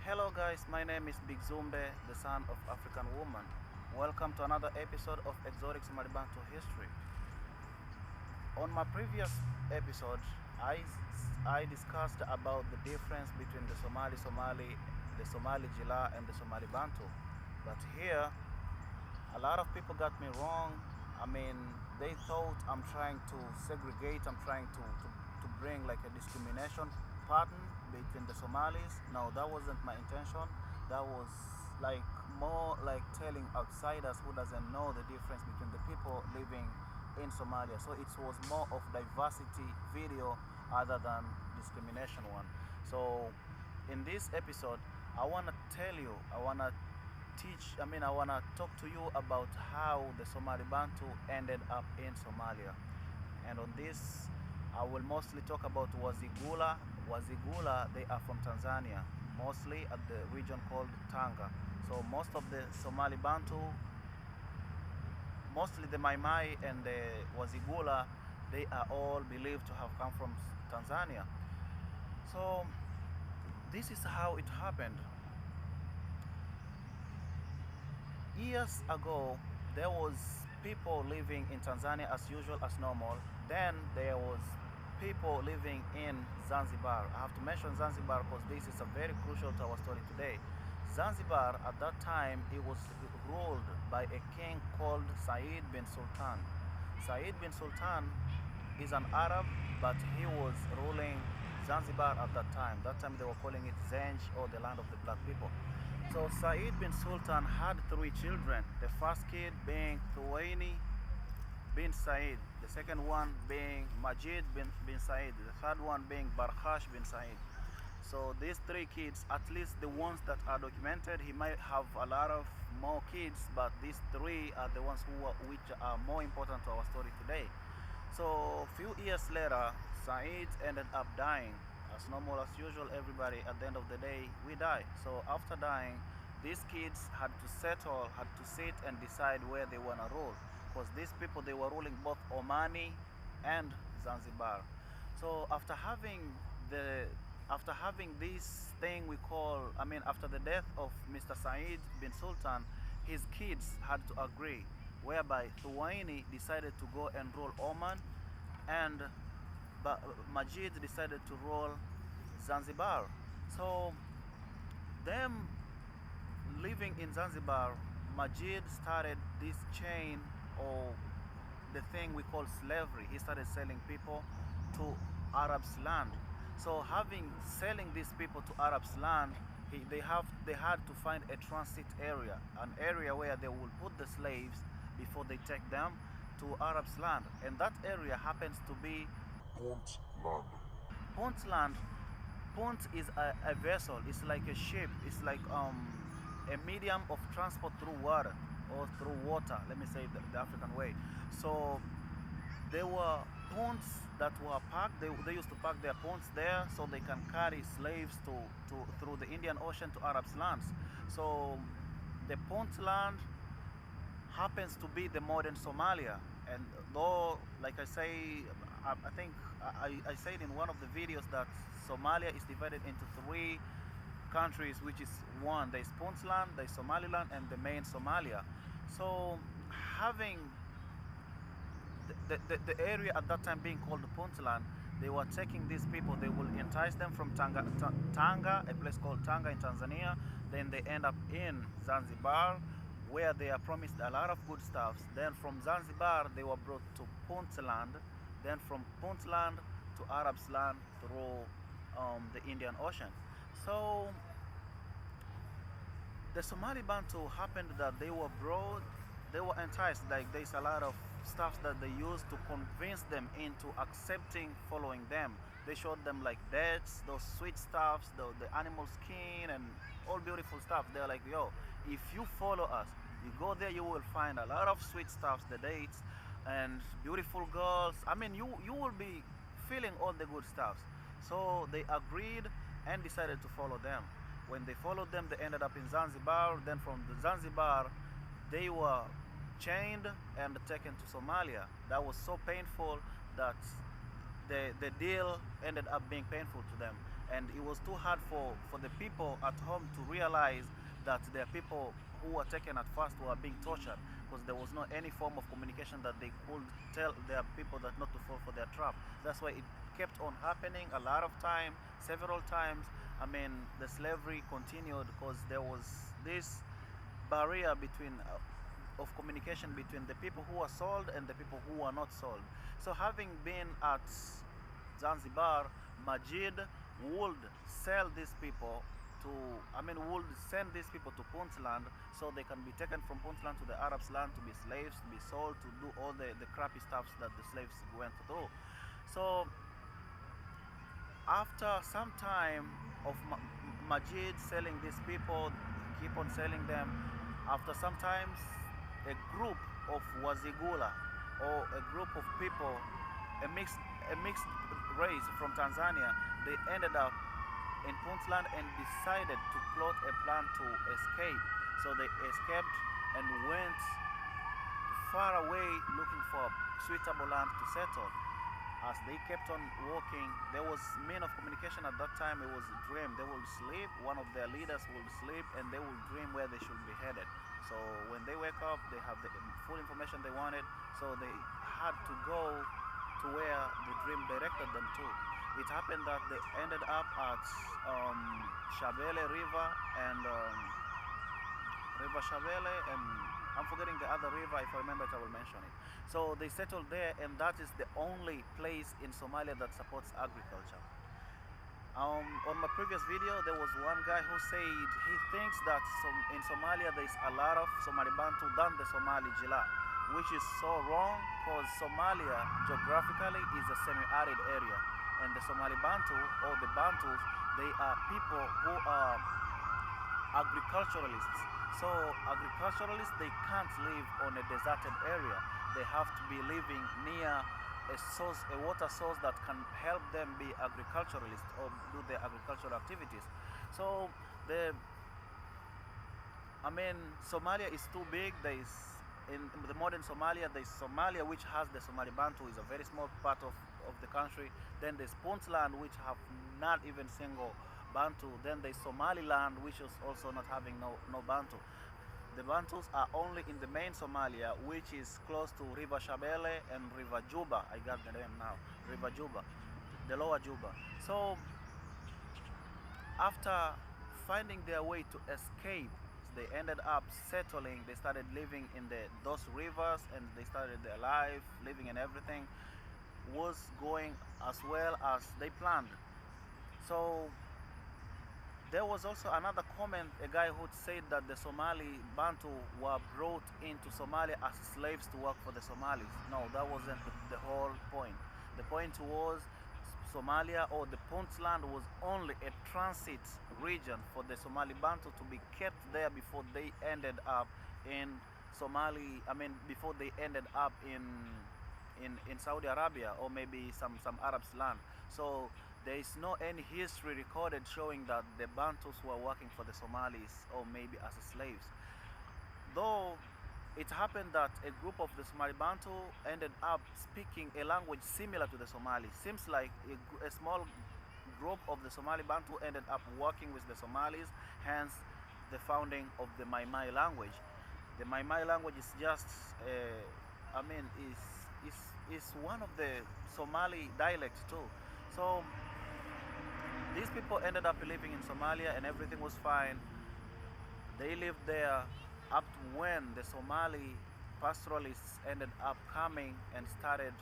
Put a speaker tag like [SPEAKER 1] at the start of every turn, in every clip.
[SPEAKER 1] Hello guys, my name is Big Zumbe, the son of African woman. Welcome to another episode of Exotic Somali Bantu history. On my previous episode, I discussed about the difference between the Somali, the Somali Jila and the Somali Bantu. But here, a lot of people got me wrong. I mean, they thought I'm trying to segregate, I'm trying to bring like a discrimination pattern between the Somalis. No, that wasn't my intention. That was like more like telling outsiders who doesn't know the difference between the people living in Somalia. So it was more of diversity video other than discrimination one. So in this episode, I wanna tell you, I wanna talk to you about how the Somali Bantu ended up in Somalia. And on this, I will mostly talk about Wazigula. Wazigula, they are from Tanzania, mostly at the region called Tanga. So most of the Somali Bantu, mostly the Mai Mai and the Wazigula, they are all believed to have come from Tanzania. So this is how it happened. Years ago, there was people living in Tanzania as usual, as normal. Then there was people living in Zanzibar. I have to mention Zanzibar because this is a very crucial to our story today. Zanzibar at that time, it was ruled by a king called Said bin Sultan. Said bin Sultan is an Arab, but he was ruling Zanzibar at that time. That time they were calling it Zenj, or the land of the black people. So Said bin Sultan had three children. The first kid being Thuwaini bin Said, the second one being Majid bin Said, the third one being Barkhash bin Said. So these three kids, at least the ones that are documented, he might have a lot of more kids, but these three are the ones which are more important to our story today. So a few years later, Said ended up dying. As normal as usual, everybody at the end of the day, we die. So after dying, these kids had to settle, had to sit and decide where they wanna rule. Because these people, they were ruling both Omani and Zanzibar. So after having this thing we call, after the death of Mr. Said bin Sultan, his kids had to agree, whereby Thuwaini decided to go and rule Oman, and Majid decided to rule Zanzibar. So them living in Zanzibar, Majid started this chain, or the thing we call slavery. He started selling people to Arabs' land. So selling these people to Arabs' land, they had to find a transit area, an area where they will put the slaves before they take them to Arabs' land, and that area happens to be Puntland. Puntland. Punt is a vessel. It's like a ship. It's like a medium of transport through water, or through water. Let me say it the African way. So there were punts that were parked. They used to park their punts there so they can carry slaves through the Indian Ocean to Arabs' lands. So the Puntland happens to be the modern Somalia. And though, like I say, I think I said in one of the videos that Somalia is divided into three countries, which is one, there's Puntland, there's Somaliland, and the main Somalia. So having the area at that time being called Puntland, they were taking these people, they will entice them from Tanga, a place called Tanga in Tanzania. Then they end up in Zanzibar, where they are promised a lot of good stuff. Then from Zanzibar, they were brought to Puntland. Then from Puntland to Arabs' land through the Indian Ocean. So the Somali Bantu happened that they were enticed. Like there's a lot of stuff that they used to convince them into accepting following them. They showed them like dates, those sweet stuffs, the animal skin, and all beautiful stuff. They're like, yo, if you follow us, you go there, you will find a lot of sweet stuffs, the dates, and beautiful girls. You will be feeling all the good stuffs. So they agreed and decided to follow them. When they followed them, they ended up in Zanzibar. Then from the Zanzibar, they were chained and taken to Somalia. That was so painful that the deal ended up being painful to them. and it was too hard for the people at home to realize that their people who were taken at first were being tortured, because there was no any form of communication that they could tell their people that not to fall for their trap. That's why it kept on happening a lot of time, several times. I mean, the slavery continued because there was this barrier between of communication between the people who are sold and the people who are not sold. So having been at Zanzibar, Majid would sell these people to, I mean, would send these people to Puntland so they can be taken from Puntland to the Arabs' land to be slaves, to be sold, to do all the crappy stuffs that the slaves went through. So after some time of Majid selling these people, keep on selling them, after sometimes a group of Wazigula, or a group of people, a mixed a mixed race from Tanzania, they ended up in Puntland and decided to plot a plan to escape. So they escaped and went far away looking for suitable land to settle. As they kept on walking, there was mean of communication at that time. It was a dream. They would sleep, one of their leaders would sleep, and they would dream where they should be headed. So when they wake up, they have the full information they wanted, so they had to go to where the dream directed them to. It happened that they ended up at Shabele River and River Shabele, and I'm forgetting the other river. If I remember it, I will mention it. So they settled there, and that is the only place in Somalia that supports agriculture. On my previous video, there was one guy who said he thinks that in Somalia there is a lot of Somali Bantu than the Somali Jila, which is so wrong, because Somalia geographically is a semi-arid area, and the Somali Bantu, or the Bantus, they are people who are agriculturalists. So agriculturalists, they can't live on a deserted area. They have to be living near a source, a water source that can help them be agriculturalists or do their agricultural activities. So Somalia is too big. There is, in the modern Somalia, there is Somalia, which has the Somali Bantu, is a very small part of the country. Then there's Puntland, which have not even single Bantu. Then there's Somaliland, which is also not having no Bantu. The Bantus are only in the main Somalia, which is close to River Shabele and River Juba. I got the name now. River Juba, the lower Juba. So after finding their way to escape, they ended up settling. They started living in those rivers, and they started their life, living, and everything was going as well as they planned. So there was also another comment, a guy who said that the Somali Bantu were brought into Somalia as slaves to work for the Somalis. No, that wasn't the whole point. The point was Somalia, or the Puntland, was only a transit region for the Somali Bantu to be kept there before they ended up in before they ended up in Saudi Arabia, or maybe some Arabs land. So there is no any history recorded showing that the Bantus were working for the Somalis, or maybe as slaves. Though it happened that a group of the Somali Bantu ended up speaking a language similar to the Somali. Seems like a small group of the Somali Bantu ended up working with the Somalis, hence the founding of the Mai Mai language. The Mai Mai language is just, is one of the Somali dialects too. So these people ended up living in Somalia, and everything was fine. They lived there up to when the Somali pastoralists ended up coming and started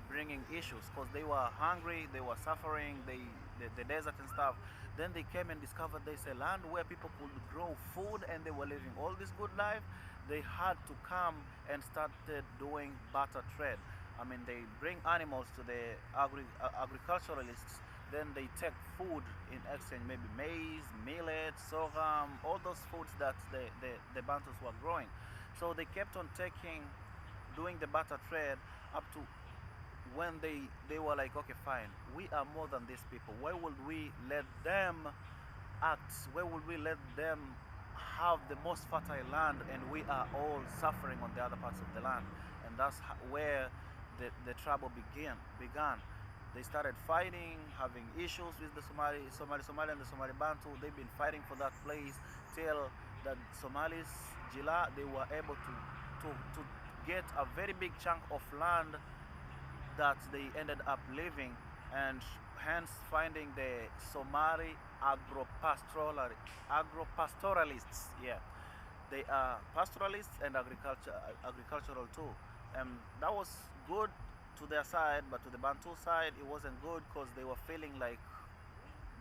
[SPEAKER 1] bringing issues, because they were hungry, they were suffering, the desert and stuff. Then they came and discovered there's a land where people could grow food, and they were living all this good life. They had to come and started doing barter trade. They bring animals to the agriculturalists, then they take food in exchange, maybe maize, millet, sorghum, all those foods that the Bantus were growing. So they kept on doing the barter trade up to when they were like, okay, fine, we are more than these people. Why would we let them act? Why would we let them have the most fertile land, and we are all suffering on the other parts of the land? And that's where the trouble began. They started fighting, having issues with the Somali and the Somali Bantu. They've been fighting for that place till the Somalis, Jila, they were able to get a very big chunk of land that they ended up living, and hence finding the Somali agro-pastoralists. Yeah, they are pastoralists and agricultural too. That was good to their side, but to the Bantu side, it wasn't good because they were feeling like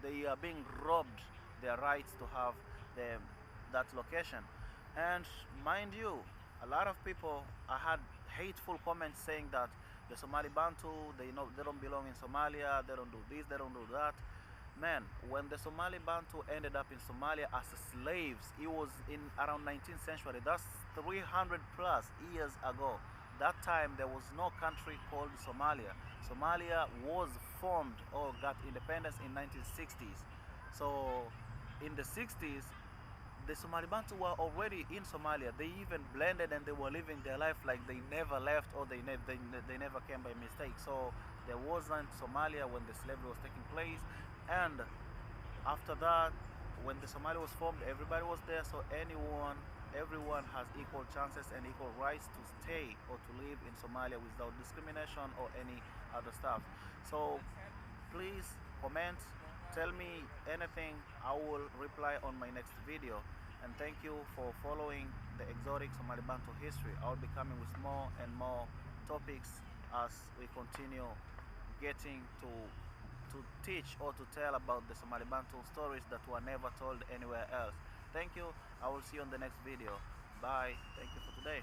[SPEAKER 1] they are being robbed their rights to have the, that location. And mind you, a lot of people, I had hateful comments saying that the Somali Bantu, they don't belong in Somalia, they don't do this, they don't do that. Man, when the Somali Bantu ended up in Somalia as slaves, it was in around 19th century. That's 300 plus years ago. That time there was no country called Somalia. Somalia was formed or got independence in 1960s. So in the 60s, the Somali Bantu were already in Somalia. They even blended and they were living their life like they never left, or they never came by mistake. So there wasn't Somalia when the slavery was taking place. And after that, when the Somalia was formed, everybody was there. So everyone has equal chances and equal rights to stay or to live in Somalia without discrimination or any other stuff. So please comment, tell me anything. I will reply on my next video. And thank you for following the exotic Somali Bantu history. I will be coming with more and more topics as we continue getting to teach or to tell about the Somali Bantu stories that were never told anywhere else. Thank you. I will see you on the next video. Bye. Thank you for today.